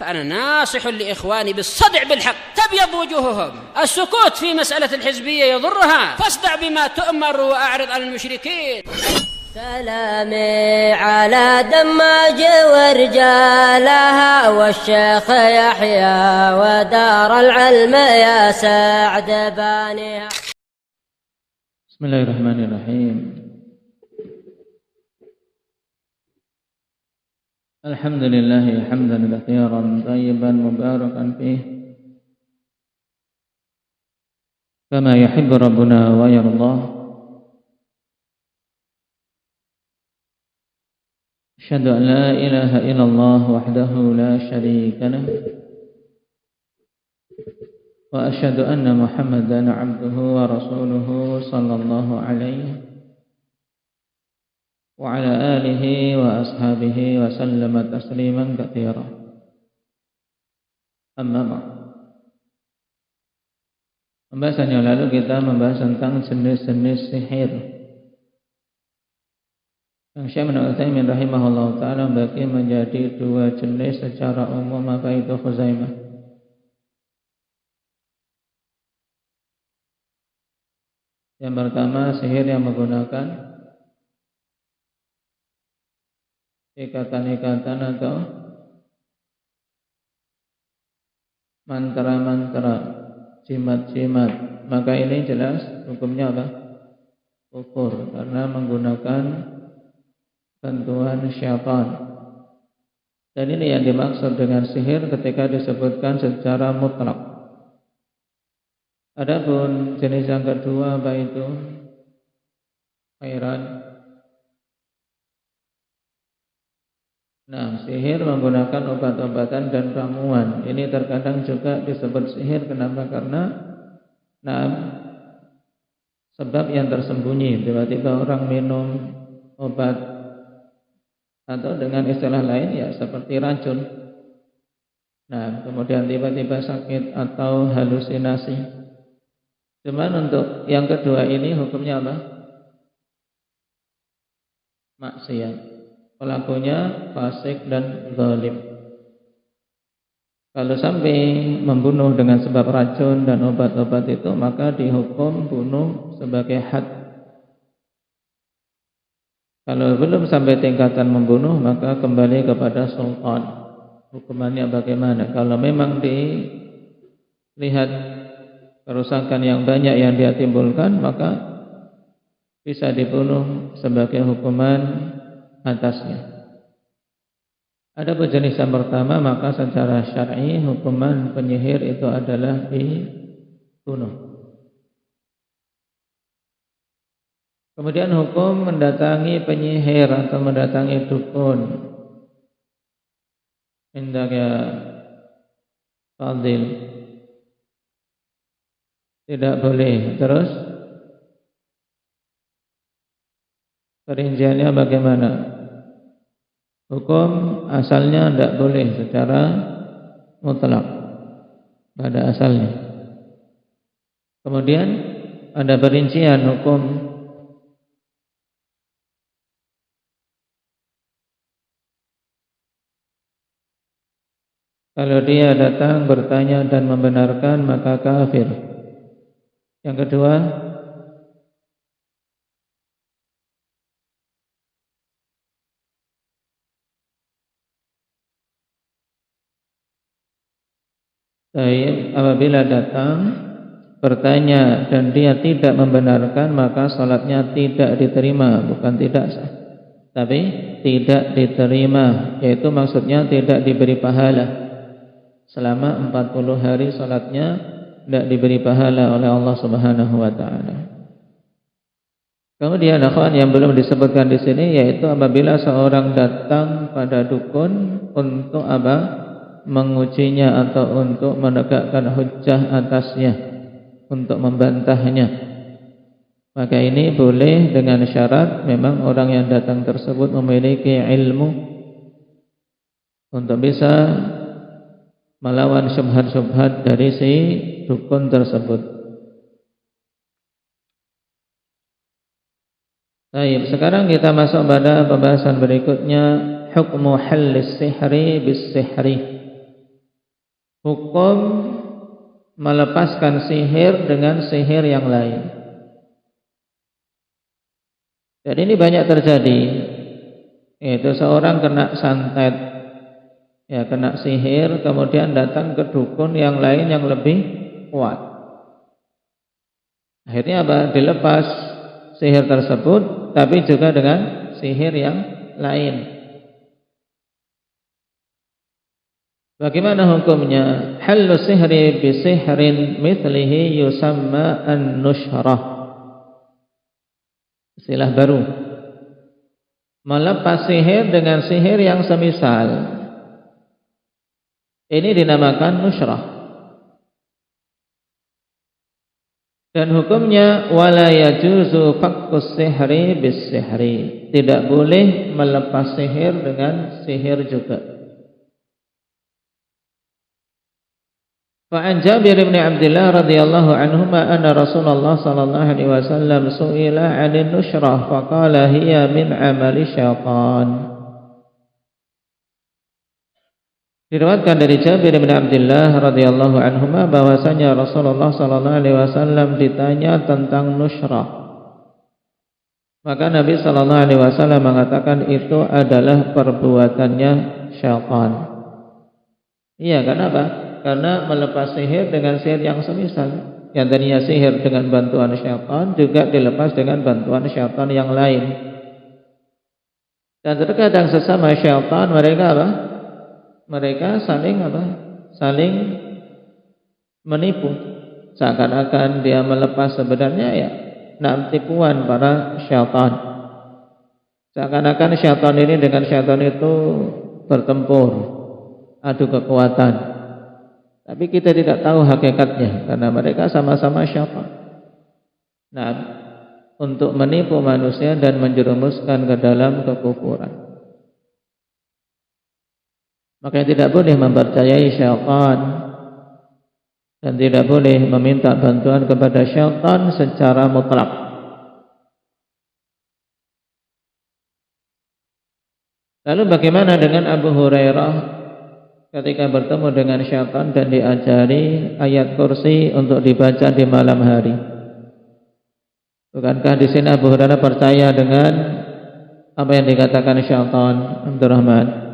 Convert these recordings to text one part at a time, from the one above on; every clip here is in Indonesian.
فأنا ناصح لإخواني بالصدع بالحق تبيض وجوههم. السكوت في مسألة الحزبية يضرها، فاصدع بما تؤمر وأعرض عن المشركين. سلامي على دماج ورجالها والشيخ يحيى ودار العلم يا سعد بانيها. بسم الله الرحمن الرحيم. الحمد لله حمدا كثيرا طيبا مباركا فيه كما يحب ربنا ويرضى. أشهد أن لا إله إلا الله وحده لا شريك له وأشهد أن محمدا عبده ورسوله صلى الله عليه وعلى آله وأصحابه وسلم تسليما كثيرا. أما بعد. Pembahasan yang lalu kita membahas tentang jenis-jenis sihir. Yang Syekh Ibnu Utsaimin rahimahullah ta'ala membagi menjadi dua jenis secara umum, apa itu khuzaimah. Yang pertama sihir yang menggunakan ikatan-ikatan atau mantra-mantra, jimat-jimat. Maka ini jelas hukumnya apa? Kufur, karena menggunakan bantuan syaitan. Dan ini yang dimaksud dengan sihir ketika disebutkan secara mutlak. Adapun jenis yang kedua apa itu? Khairan. Nah, sihir menggunakan obat-obatan dan ramuan. Ini terkadang juga disebut sihir. Kenapa? Karena sebab yang tersembunyi. Tiba-tiba orang minum obat, atau dengan istilah lain ya seperti racun. Nah, kemudian tiba-tiba sakit atau halusinasi. Cuman untuk yang kedua ini hukumnya apa? Maksiat. Pelakunya fasik dan zalim. Kalau sampai membunuh dengan sebab racun dan obat-obat itu, maka dihukum bunuh sebagai had. Kalau belum sampai tingkatan membunuh, maka kembali kepada sultan. Hukumannya bagaimana? Kalau memang dilihat kerusakan yang banyak yang dia timbulkan, maka bisa dibunuh sebagai hukuman atasnya. Adapun jenis yang pertama, maka secara syar'i hukuman penyihir itu adalah dibunuh. Kemudian hukum mendatangi penyihir atau mendatangi dukun. Indahnya fadil, tidak boleh. Terus perinciannya bagaimana? Hukum asalnya tidak boleh secara mutlak pada asalnya. Kemudian ada perincian hukum. Kalau dia datang bertanya dan membenarkan, maka kafir. Yang kedua, apabila datang bertanya dan dia tidak membenarkan, maka salatnya tidak diterima. Bukan tidak sah, tapi tidak diterima. Yaitu maksudnya tidak diberi pahala. Selama 40 hari salatnya tidak diberi pahala oleh Allah Subhanahu wa ta'ala. Kemudian akhwan yang belum disebutkan di sini, yaitu apabila seorang datang pada dukun untuk apa? Mengujinya atau untuk menegakkan hujjah atasnya, untuk membantahnya. Maka ini boleh dengan syarat memang orang yang datang tersebut memiliki ilmu untuk bisa melawan syubhat-syubhat dari si dukun tersebut. Baik, sekarang kita masuk pada pembahasan berikutnya, hukmu hallis sihri bis sihri. hukum melepaskan sihir dengan sihir yang lain. Dan ini banyak terjadi, yaitu seorang kena santet, ya kena sihir, kemudian datang ke dukun yang lain yang lebih kuat. Akhirnya apa? Dilepas sihir tersebut, tapi juga dengan sihir yang lain. Bagaimana hukumnya? Hallu sihri bi sihrin mithlihi yusamma an-nushrah. Istilah baru. Melepas sihir dengan sihir yang semisal. Ini dinamakan nushrah. Dan hukumnya wala yajuzu fakkus sihri bis sihri. Tidak boleh melepas sihir dengan sihir juga. Fa'an Jabir bin Abdullah radhiyallahu anhuma anna Rasulullah sallallahu alaihi wasallam su'ila 'anil nushrah faqala hiya min 'amali syaitan. Diriwayatkan dari Jabir bin Abdullah radhiyallahu anhuma bahwasanya Rasulullah sallallahu alaihi wasallam ditanya tentang nushrah. Maka Nabi sallallahu alaihi wasallam mengatakan itu adalah perbuatannya syaitan. Iya, kenapa? Karena melepas sihir dengan sihir yang semisal. Yang tadinya sihir dengan bantuan syaitan juga dilepas dengan bantuan syaitan yang lain. Dan terkadang sesama syaitan mereka apa? Mereka saling apa? Saling menipu. Seakan-akan dia melepas, sebenarnya ya tipuan para syaitan. Seakan-akan syaitan ini dengan syaitan itu bertempur, adu kekuatan. Tapi kita tidak tahu hakikatnya karena mereka sama-sama syaitan. Nah, untuk menipu manusia dan menjerumuskan ke dalam kekufuran. Maka tidak boleh mempercayai syaitan dan tidak boleh meminta bantuan kepada syaitan secara mutlak. Lalu bagaimana dengan Abu Hurairah ketika bertemu dengan syaitan dan diajari ayat kursi untuk dibaca di malam hari? Bukankah di sini Abu Hurairah percaya dengan apa yang dikatakan syaitan? Abdurrahman.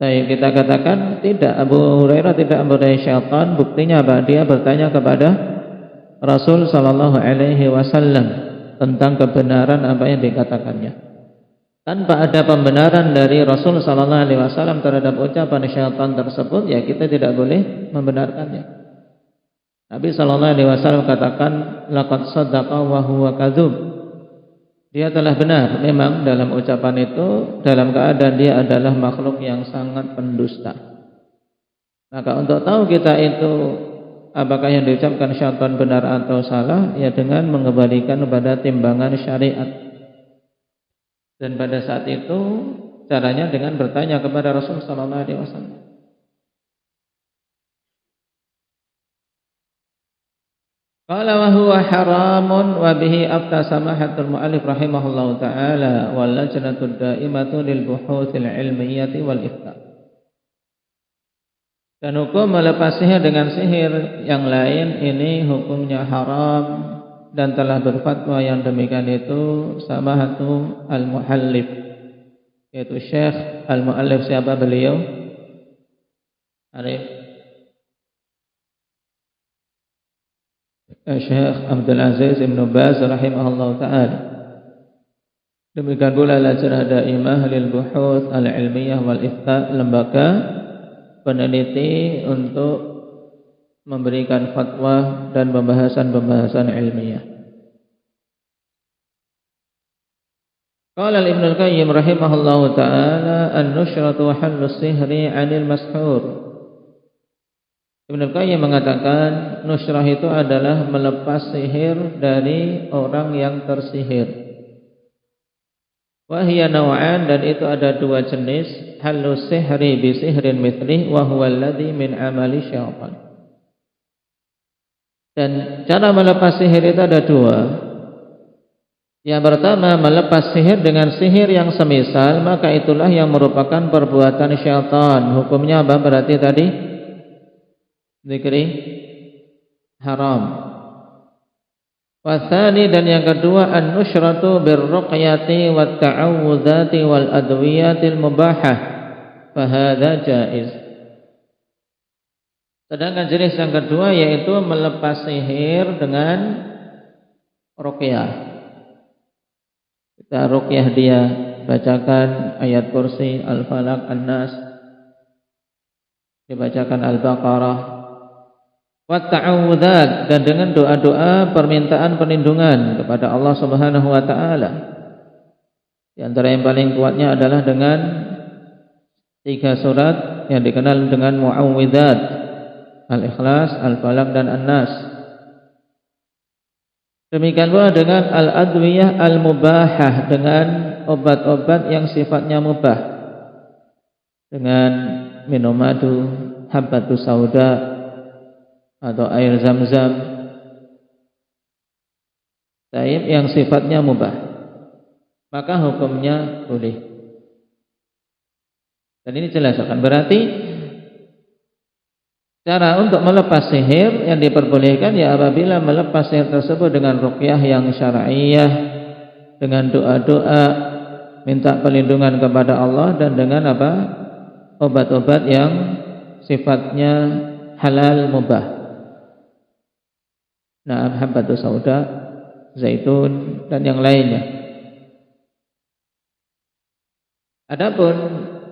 Kita katakan tidak, Abu Hurairah tidak mempercayai syaitan. Buktinya apa? Dia bertanya kepada Rasul sallallahu alaihi wasallam tentang kebenaran apa yang dikatakannya. Tanpa ada pembenaran dari Rasul sallallahu alaihi wasallam terhadap ucapan syaitan tersebut, ya kita tidak boleh membenarkannya. Nabi sallallahu alaihi wasallam katakan laqad saddaqa wa huwa kadzub. Dia telah benar memang dalam ucapan itu, dalam keadaan dia adalah makhluk yang sangat pendusta. Maka untuk tahu kita itu apakah yang diucapkan syaitan benar atau salah, ya dengan mengembalikan kepada timbangan syariat. Dan pada saat itu caranya dengan bertanya kepada Rasul sallallahu alaihi wasallam. Qala wa huwa haramun wa bihi afta samahatul muallif rahimahullahu taala wal lajnatud daimatu lil buhuthil ilmiyyati wal ifta. Dan hukum melepas sihir dengan sihir yang lain ini hukumnya haram, dan telah berfatwa yang demikian itu Samahatu al-Muallif, yaitu Syekh al-Muallif. Siapa beliau? Arif? Syekh Abdul Aziz Ibn Baz rahimahullah ta'ala. Demikian pula Lajnah Daimah lil Buhuth al-Ilmiyah wal Ifta, lembaga peneliti untuk memberikan fatwa dan pembahasan-pembahasan ilmiah. Qala Ibnu Al-Qayyim rahimahullahu taala an-nushratu hallu sihri 'anil mashhur. Ibnu Al-Qayyim mengatakan nushrah itu adalah melepas sihir dari orang yang tersihir. Wa hiya naw'an, dan itu ada dua jenis. Hallu sihri bi sihrin mithlih wa huwa alladhi min amali syaitan. Dan cara melepas sihir itu ada dua. Yang pertama, melepas sihir dengan sihir yang semisal, maka itulah yang merupakan perbuatan syaitan. Hukumnya apa berarti tadi? Zikri haram. Watsani, dan yang kedua, an-nusyratu birruqyati wat ta'awudzati wal adwiyatil mubahah, fahadza jaiz. Sedangkan jenis yang kedua yaitu melepas sihir dengan ruqyah. Kita ruqyah dia, bacakan ayat kursi, al-falaq, an-nas, dibacakan al-baqarah, wa ta'awudzat, dan dengan doa-doa permintaan perlindungan kepada Allah Subhanahu wa taala. Di antara yang paling kuatnya adalah dengan 3 surat yang dikenal dengan muawwidzat, al-ikhlas, al-falaq dan an-nas. Demikian pula dengan al-adwiyah al-mubahah, dengan obat-obat yang sifatnya mubah, dengan minum madu, habbatus sauda, atau air zam-zam, yang sifatnya mubah, maka hukumnya boleh. Dan ini jelas akan berarti cara untuk melepas sihir yang diperbolehkan ya apabila melepas sihir tersebut dengan ruqyah yang syar'iyyah, dengan doa-doa minta perlindungan kepada Allah, dan dengan apa? Obat-obat yang sifatnya halal mubah. Nah, habbatus sauda, zaitun, dan yang lainnya. Adapun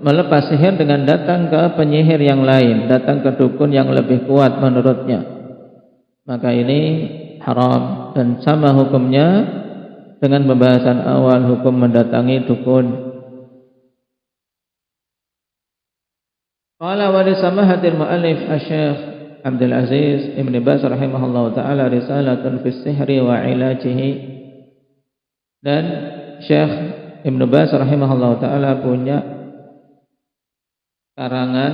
melepas sihir dengan datang ke penyihir yang lain, datang ke dukun yang lebih kuat menurutnya, maka ini haram, dan sama hukumnya dengan pembahasan awal hukum mendatangi dukun. Qala wa li samahatil muallif asy-syekh Abdul Aziz Ibn Baz rahimahullahu taala risalatun fi sihri wa ilajihi, dan Syekh Ibn Baz rahimahullahu taala punya karangan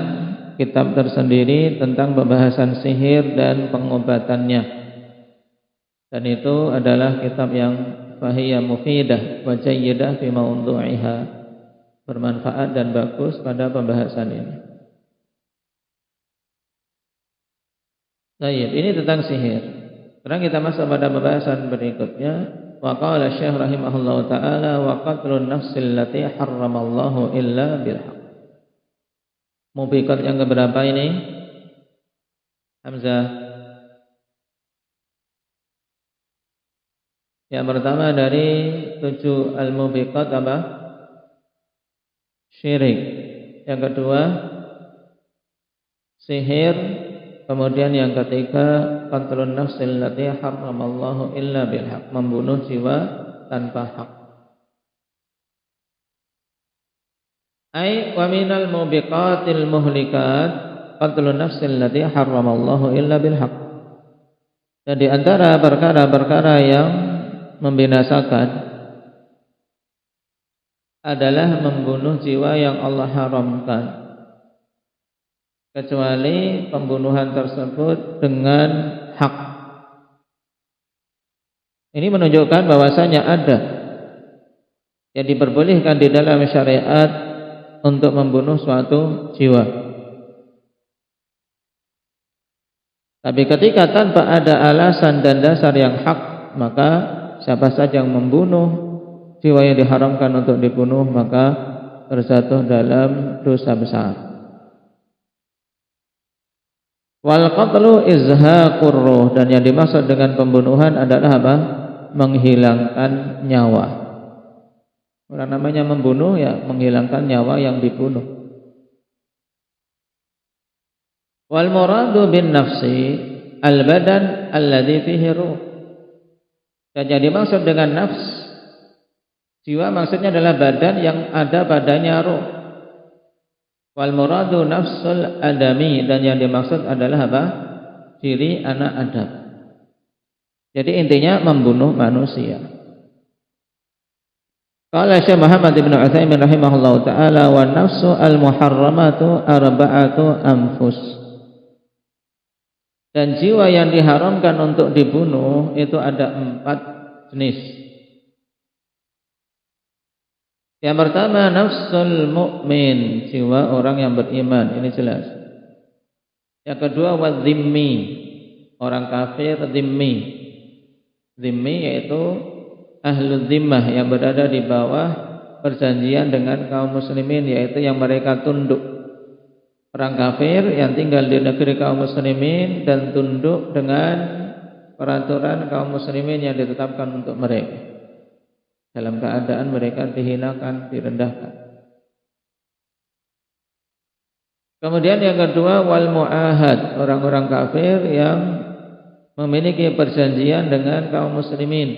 kitab tersendiri tentang pembahasan sihir dan pengobatannya, dan itu adalah kitab yang fahiyya mufidah wa jayyidah fi mawdu'iha, bermanfaat dan bagus pada pembahasan ini. Baik, ini tentang sihir. Sekarang kita masuk pada pembahasan berikutnya. Wa qala Syekh rahimahullahu taala wa qatlun nafsil lati harramallahu illa bil haqq. Mubiqat yang keberapa ini? Hamzah. Yang pertama dari 7 al-mubiqat apa? Syirik. Yang kedua sihir. Kemudian yang ketiga qatlun nafsil lati harramallahu illa bil haqq, membunuh jiwa tanpa hak. Ai wa minal mubiqatil muhlikat qatlun nafsil lati harramallahu illa bil haqq. Dan di antara perkara-perkara yang membinasakan adalah membunuh jiwa yang Allah haramkan, kecuali pembunuhan tersebut dengan hak. Ini menunjukkan bahwasanya ada yang diperbolehkan di dalam syariat untuk membunuh suatu jiwa. Tapi ketika tanpa ada alasan dan dasar yang hak, maka siapa saja yang membunuh jiwa yang diharamkan untuk dibunuh, maka terjatuh dalam dosa besar. Wal qatlu izhaqur ruh, dan yang dimaksud dengan pembunuhan adalah apa? Menghilangkan nyawa. Orang namanya membunuh ya menghilangkan nyawa yang dibunuh. Wal muradu bin nafsi al badan alladhi fihi ruh. Dan yang dimaksud dengan nafs, jiwa, maksudnya adalah badan yang ada padanya ruh. Wal muradu nafsul adami, dan yang dimaksud adalah apa? Diri anak Adam. Jadi intinya membunuh manusia. Qala Syekh Muhammad bin Utsaimin rahimahullahu taala wa nafsu al muharramatu arba'atu anfus. Dan jiwa yang diharamkan untuk dibunuh itu ada 4 jenis. Yang pertama nafsul mu'min, jiwa orang yang beriman, ini jelas. Yang kedua wadzimmi, orang kafir zimmi. Zimmi yaitu ahlul zimmah yang berada di bawah perjanjian dengan kaum muslimin, yaitu yang mereka tunduk. Orang kafir yang tinggal di negeri kaum muslimin dan tunduk dengan peraturan kaum muslimin yang ditetapkan untuk mereka, dalam keadaan mereka dihinakan, direndahkan. Kemudian yang kedua wal mu'ahad, orang-orang kafir yang memiliki perjanjian dengan kaum muslimin,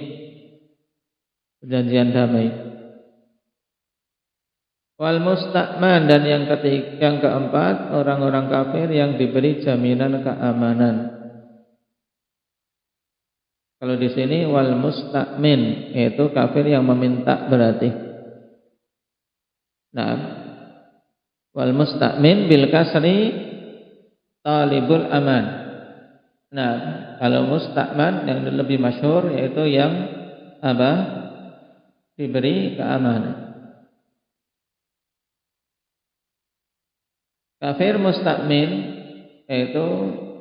perjanjian damai. Wal musta'man, dan yang keempat orang-orang kafir yang diberi jaminan keamanan. Kalau di sini wal musta'min, yaitu kafir yang meminta berarti. Nah, wal musta'min bil kasri talibul aman. Nah, kalau musta'man yang lebih masyhur yaitu yang apa? Diberi keamanan. Kafir musta'min yaitu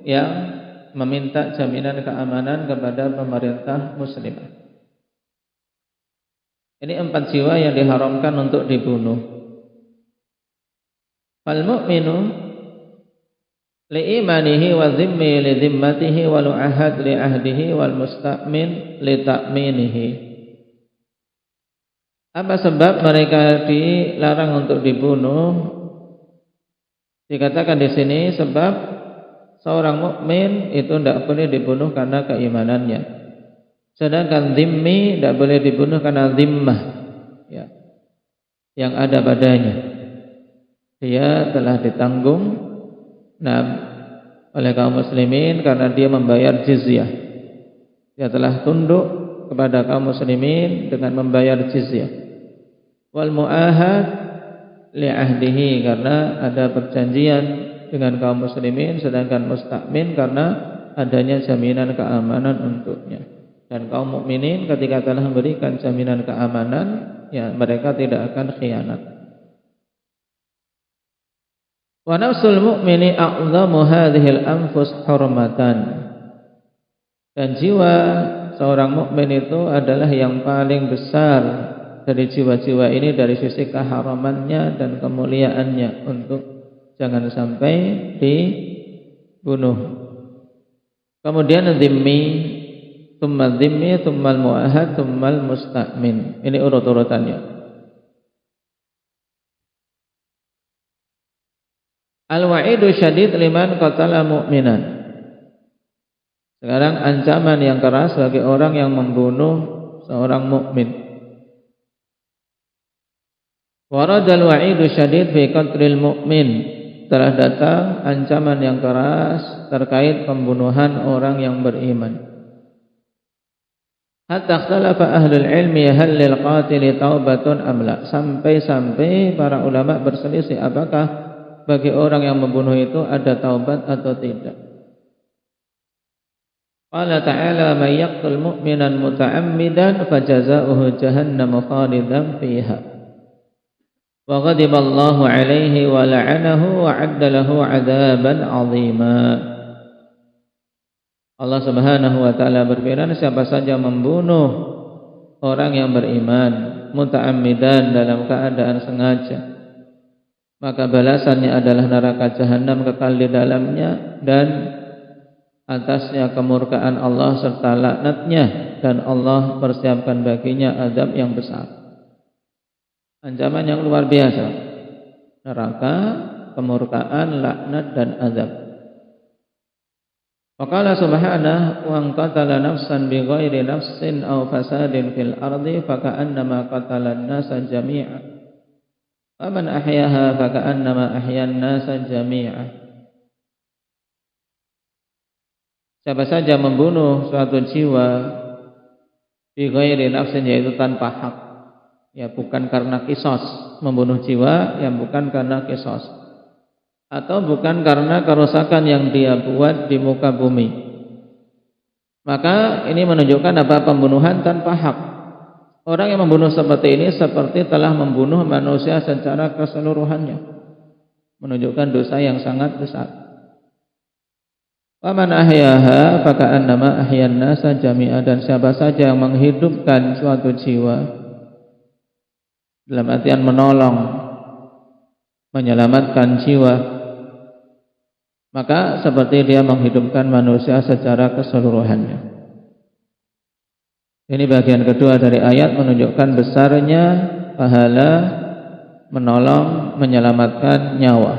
yang meminta jaminan keamanan kepada pemerintah muslimah. Ini 4 jiwa yang diharamkan untuk dibunuh. Fal mu'minu li imanihi wa zimmi li zimmatihi wal ahad li ahdihi wal musta'min li ta'minihi. Apa sebab mereka dilarang untuk dibunuh? Dikatakan di sini sebab seorang mukmin itu tidak boleh dibunuh karena keimanannya. Sedangkan zimmi tidak boleh dibunuh karena zimmah, ya, yang ada padanya. Dia telah ditanggung oleh kaum muslimin karena dia membayar jizyah. Dia telah tunduk kepada kaum muslimin dengan membayar jizyah. Wal mu'ahad li ahdihi, karena ada perjanjian dengan kaum muslimin, sedangkan musta'min karena adanya jaminan keamanan untuknya. Dan kaum mukminin ketika telah memberikan jaminan keamanan, ya mereka tidak akan khianat. Wa nafsul mu'mini a'zamu hadhil anfus hurmatan, dan jiwa seorang mukmin itu adalah yang paling besar dari jiwa-jiwa ini dari sisi keharamannya dan kemuliaannya untuk jangan sampai dibunuh. Kemudian zimmi, tsumma zimmi, tsumma al-mu'ahad, tsumma al-musta'min. Ini urut-urutannya. Al-wa'idu syadid liman qatala mu'minan. Sekarang ancaman yang keras bagi orang yang membunuh seorang mukmin. Waradal wa'idu syadid fi qatlil mu'min. Telah datang ancaman yang keras terkait pembunuhan orang yang beriman. Hatta ikhtalafa ahlul ilmi hal lil qatil taubatun am la. Sampai-sampai para ulama berselisih apakah bagi orang yang membunuh itu ada taubat atau tidak. Qala ta'ala may yaqtul mu'minan muta'ammidan fajazaohu jahannam khalidan fiha. Wa ghadiballahu alaihi wa la'anahu wa 'adda lahu 'adzaban 'azima. Allah Subhanahu wa taala berfirman, siapa saja membunuh orang yang beriman muta'ammidan, dalam keadaan sengaja, maka balasannya adalah neraka jahanam kekal di dalamnya, dan atasnya kemurkaan Allah serta laknatnya, dan Allah persiapkan baginya azab yang besar. Ancaman yang luar biasa, neraka, kemurkaan, laknat dan azab. Faqala subhanahu wa qatala nafsan bighairi nafsin aw fasadin fil ardi faka'annama qatala an-nasa jami'a. Wa man ahyaha faka'annama ahya an-nasa jami'a. Siapa saja membunuh suatu jiwa bighairi nafsin, yaitu tanpa hak, ya bukan karena qisas, membunuh jiwa yang bukan karena qisas, atau bukan karena kerusakan yang dia buat di muka bumi, maka ini menunjukkan apa? Pembunuhan tanpa hak. Orang yang membunuh seperti ini seperti telah membunuh manusia secara keseluruhannya, menunjukkan dosa yang sangat besar. Wa man ahyaha faka'annama ahyan nasa jami'a, dan siapa saja yang menghidupkan suatu jiwa dalam artian menolong, menyelamatkan jiwa, maka seperti dia menghidupkan manusia secara keseluruhannya. Ini bagian kedua dari ayat menunjukkan besarnya pahala menolong, menyelamatkan nyawa.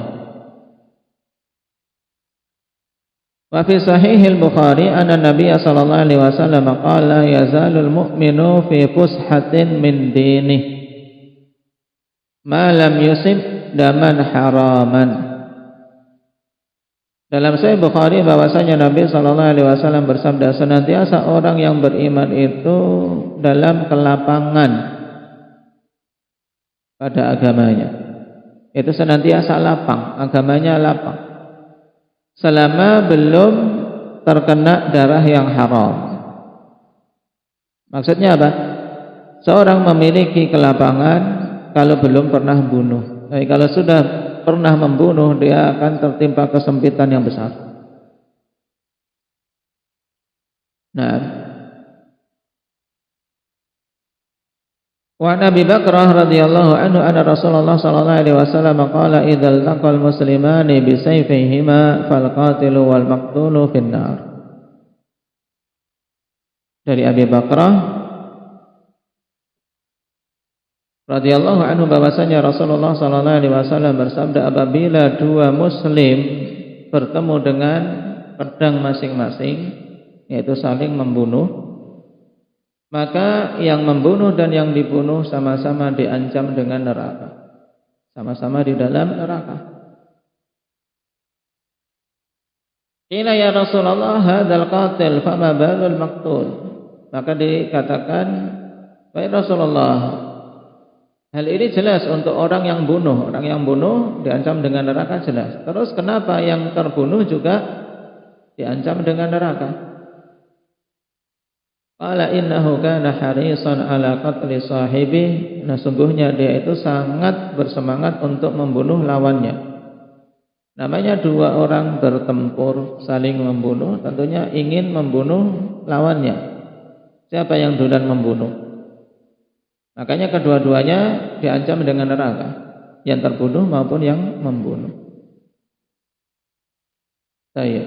Wa fi sahihil Bukhari anna Nabiy sallallahu alaihi wasallam qala yazalul mu'minu fi fushatin min dinih ma lam yusib daman haraman. Dalam Sahih Bukhari bahwasanya Nabi sallallahu alaihi wasallam bersabda, senantiasa orang yang beriman itu dalam kelapangan pada agamanya. Itu senantiasa lapang, agamanya lapang, selama belum terkena darah yang haram. Maksudnya apa? Seorang memiliki kelapangan kalau belum pernah bunuh. Tapi kalau sudah pernah membunuh, dia akan tertimpa kesempitan yang besar. Nah, wa Nabi Bakrah radhiyallahu anhu anna Rasulullah sallallahu alaihi wasallam qala idzal taqal muslimani bi sayfihima fal qatilu wal maqtulu finnar. Dari Abi Bakrah radhiyallahu anhu bahwasanya Rasulullah sallallahu alaihi wasallam bersabda, apabila dua muslim bertemu dengan pedang masing-masing, yaitu saling membunuh, maka yang membunuh dan yang dibunuh sama-sama diancam dengan neraka, sama-sama di dalam neraka. Qila ya Rasulullah hadzal qatil fama balul maqtul. Maka dikatakan, wahai Rasulullah, hal ini jelas untuk orang yang bunuh. Orang yang bunuh diancam dengan neraka, jelas. Terus kenapa yang terbunuh juga diancam dengan neraka? Qala innahu kana harisan ala qatli sahibi. Nah, sungguhnya dia itu sangat bersemangat untuk membunuh lawannya. Namanya dua orang bertempur saling membunuh, tentunya ingin membunuh lawannya. Siapa yang duluan membunuh? Makanya kedua-duanya diancam dengan neraka, yang terbunuh maupun yang membunuh. Baik.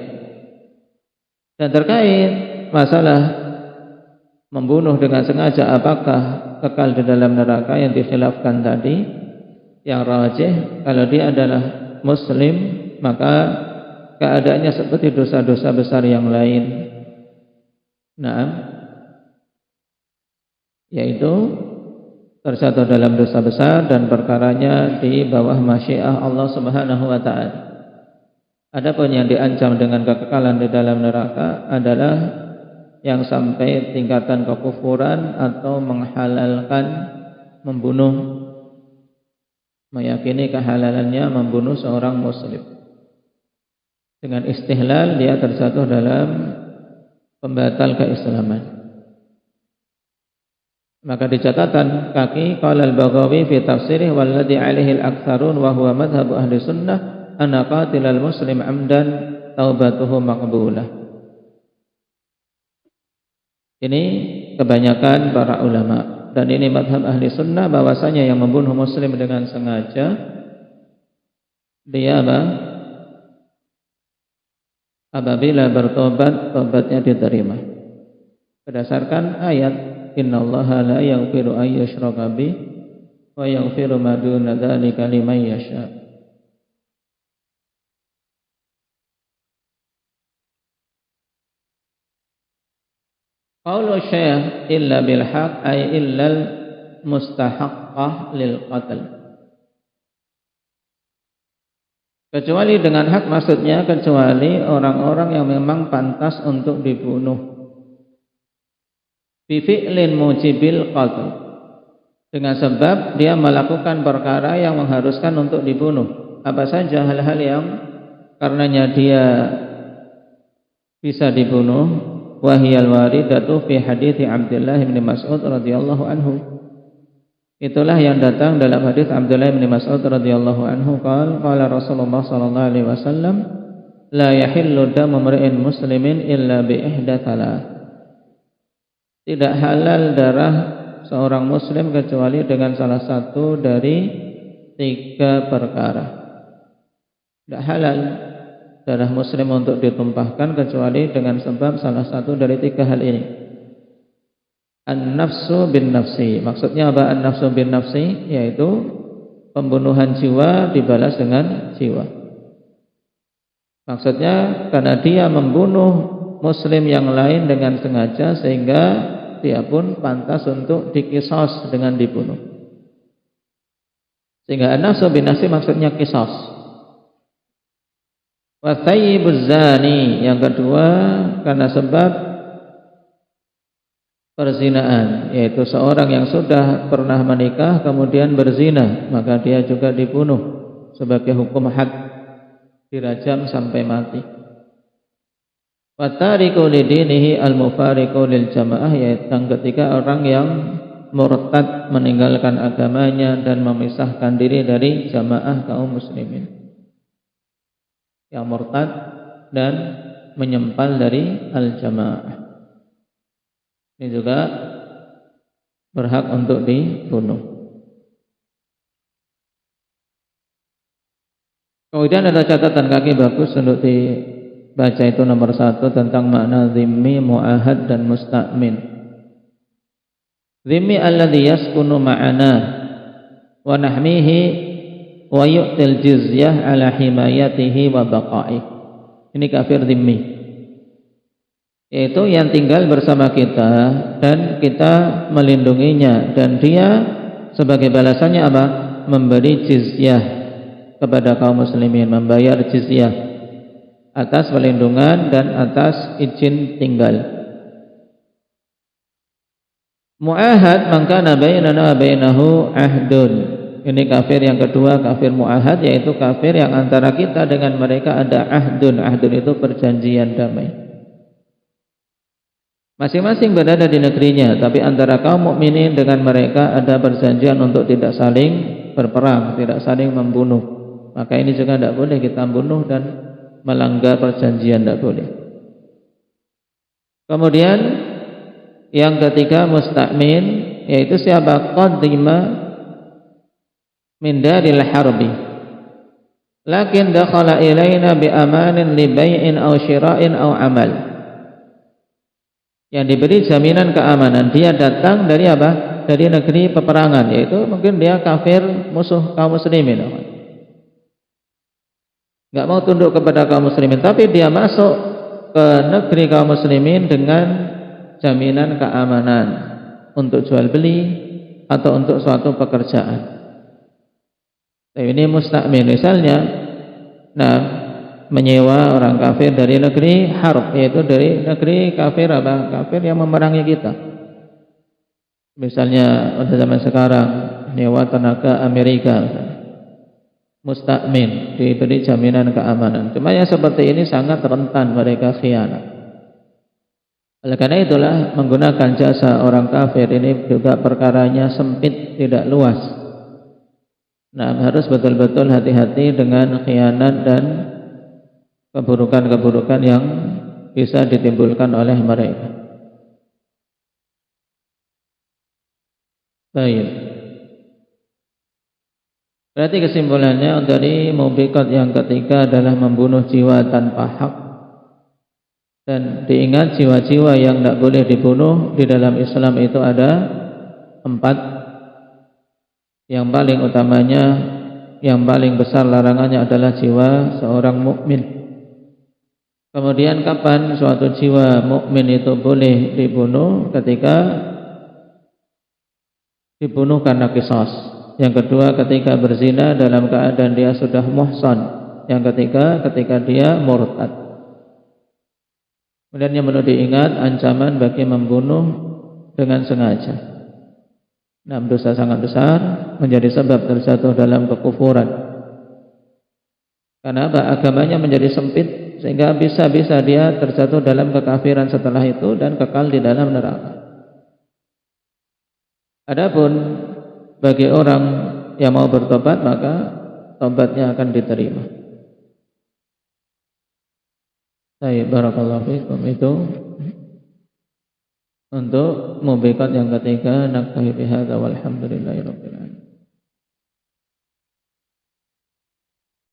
Dan terkait masalah membunuh dengan sengaja, apakah kekal di dalam neraka yang dikhilafkan tadi, yang rajih kalau dia adalah muslim maka keadaannya seperti dosa-dosa besar yang lain. Nah, yaitu terjatuh dalam dosa besar dan perkaranya di bawah masyiah Allah Subhanahu wa taala. Adapun yang diancam dengan kekekalan di dalam neraka adalah yang sampai tingkatan kekufuran atau menghalalkan membunuh, meyakini kehalalannya membunuh seorang muslim. Dengan istihlal dia terjatuh dalam pembatal keislaman. Maka di catatan kaki qala al-Baghawi fi tafsirih walladhi alaihi al-aktsarun wa huwa madhhab ahli sunnah anna qatilal muslim amdan taubatuhu maqbulah. Ini kebanyakan para ulama dan ini madhab ahli sunnah bahwasanya yang membunuh muslim dengan sengaja dia apabila bertobat, tobatnya diterima berdasarkan ayat innallaha la yaghfiru an yushraka bih wa yaghfiru ma duna dzalika liman yasha. Qaulu syekh illa bil haqq ay illa al mustahaqqah lil qatl. Kecuali dengan hak, maksudnya kecuali orang-orang yang memang pantas untuk dibunuh. Bi fi'lin mujibil qatl, dengan sebab dia melakukan perkara yang mengharuskan untuk dibunuh. Apa saja hal-hal yang karenanya dia bisa dibunuh? Wahiyal waridatu fi hadithi Abdullah bin Mas'ud radhiyallahu anhu. Itulah yang datang dalam hadis Abdullah bin Mas'ud radhiyallahu anhu qala Rasulullah sallallahu alaihi wasallam la yahillu damu mar'in muslimin illa bi ihda thalath. Tidak halal darah seorang muslim kecuali dengan salah satu dari 3 perkara. Tidak halal darah muslim untuk ditumpahkan kecuali dengan sebab salah satu dari 3 hal ini. An-nafsu bin nafsi. Maksudnya apa an-nafsu bin nafsi? Yaitu pembunuhan jiwa dibalas dengan jiwa. Maksudnya karena dia membunuh muslim yang lain dengan sengaja sehingga dia pun pantas untuk dikisos dengan dibunuh. Sehingga an-nafsu bin nafsi maksudnya kisos. Wa thayyibuz zani, yang kedua karena sebab perzinaan, yaitu seorang yang sudah pernah menikah kemudian berzina, maka dia juga dibunuh sebagai hukum had, dirajam sampai mati. Wa tariku lidinihi al-mufariqu lil jamaah, yaitu yang ketiga orang yang murtad, meninggalkan agamanya dan memisahkan diri dari jamaah kaum muslimin. Yang murtad dan menyempal dari al-jamaah, ini juga berhak untuk dibunuh. Kemudian ada catatan kaki bagus untuk dibaca, itu nomor 1 tentang makna zimmi, mu'ahad dan musta'min. Zimmi alladhi yaskunu ma'ana wa nahmihi wa yu'til jizyah ala himayatihi wa baqa'ih. Ini kafir zimmi, yaitu yang tinggal bersama kita dan kita melindunginya, dan dia sebagai balasannya apa? Memberi jizyah kepada kaum muslimin, membayar jizyah atas perlindungan dan atas izin tinggal. Mu'ahad man kana bainana wa bainahu ahdun. Ini kafir yang kedua, kafir mu'ahad, yaitu kafir yang antara kita dengan mereka ada ahdun. Ahdun itu perjanjian damai. Masing-masing berada di negerinya, tapi antara kaum mukminin dengan mereka ada perjanjian untuk tidak saling berperang, tidak saling membunuh. Maka ini juga tidak boleh kita bunuh dan melanggar perjanjian, tidak boleh. Kemudian yang ketiga musta'min, yaitu siapa? Qadima min daril harbi lakin dakhala ilaina bi amanin li bai'in aw syira'in aw amal. Yang diberi jaminan keamanan, dia datang dari apa? Dari negeri peperangan, yaitu mungkin dia kafir, musuh kaum muslimin, enggak mau tunduk kepada kaum muslimin, tapi dia masuk ke negeri kaum muslimin dengan jaminan keamanan untuk jual beli atau untuk suatu pekerjaan. Ini musta'min, misalnya menyewa orang kafir dari negeri harb, yaitu dari negeri kafir apa? Kafir yang memerangi kita. Misalnya pada zaman sekarang nyewa tenaga Amerika, musta'min, diberi jaminan keamanan. Cuma yang seperti ini sangat rentan mereka khianat. Oleh karena itulah menggunakan jasa orang kafir ini juga perkaranya sempit, tidak luas. Harus betul-betul hati-hati dengan khianat dan keburukan-keburukan yang bisa ditimbulkan oleh mereka. Baik. Berarti kesimpulannya dari mubiqat yang ketiga adalah membunuh jiwa tanpa hak. Dan diingat jiwa-jiwa yang tidak boleh dibunuh di dalam Islam itu ada 4. Yang paling utamanya, yang paling besar larangannya adalah jiwa seorang mukmin. Kemudian kapan suatu jiwa mukmin itu boleh dibunuh? Ketika dibunuh karena qisas. Yang kedua ketika berzina dalam keadaan dia sudah muhsan. Yang ketiga ketika dia murtad. Kemudian yang perlu diingat ancaman bagi membunuh dengan sengaja. Dosa sangat besar, menjadi sebab terjatuh dalam kekufuran. Karena apa? Agamanya menjadi sempit sehingga bisa-bisa dia terjatuh dalam kekafiran setelah itu dan kekal di dalam neraka. Adapun bagi orang yang mau bertobat maka tobatnya akan diterima. Baik, barakallahu fikum. Itu untuk mubiqat yang ketiga. Naktahi bihadza walhamdulillahi rabbil alamin.